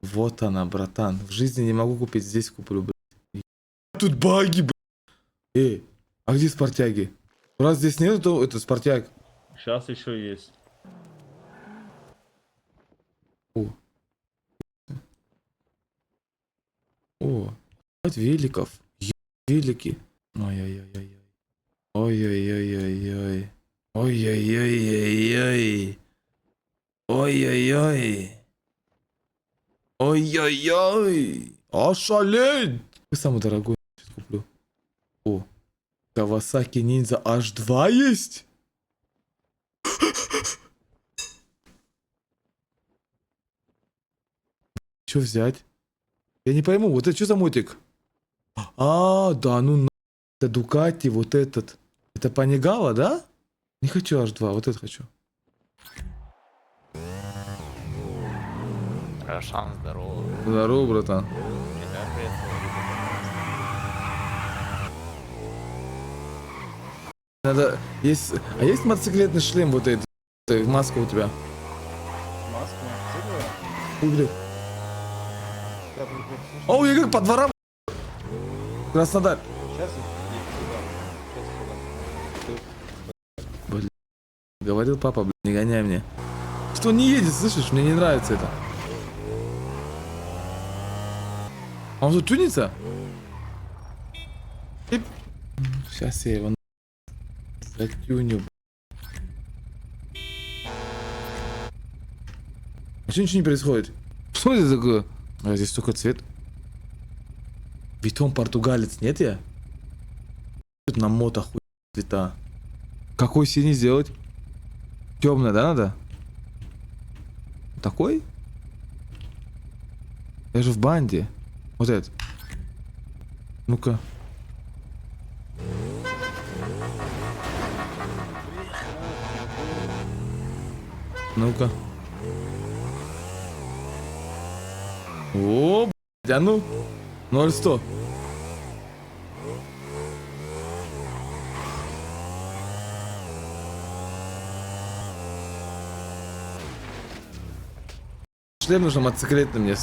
Вот она, братан. В жизни не могу купить, здесь куплю, блядь. Тут баги, блядь. Эй, а где спортяги? Раз здесь нету, то это спортяг. Сейчас еще есть. О. О, 5 великов. Велики. Ой-ой-ой-ой. Ой-ой-ой-ой-ой. Ой-ой-ой-ой-ой. Ой-ой-ой. Ой-ой-ой. Ошалеть. Самый дорогой сейчас куплю. О, Kawasaki Ninja H2 есть? Что взять? Я не пойму, вот это что за мотик? А, да, ну на. Это Дукати, вот этот. Это Панигала, да? Не хочу H2, вот это хочу. Рошан, здорово. Здорово, братан. Надо. Есть. А есть мотоциклетный шлем вот этот? Маска у тебя? Маска, мотоцикла? Ой, блядь. О, я как по дворам. Краснодар. Сейчас я Блин. Говорил папа, блин, не гоняй мне. Что не едет, слышишь? Мне не нравится это. А он тут тюнится? Сейчас я его затюню. А что ничего не происходит? Что это такое? А здесь только цвет. Ведь он португалец, нет я? Тут на мото хуй цвета. Какой синий сделать? Темный, да, надо? Такой? Я же в банде. Вот этот. Ну-ка. Ну-ка. О, блядь, а ну. 0-100. Шлем нужно мотоциклетный мне.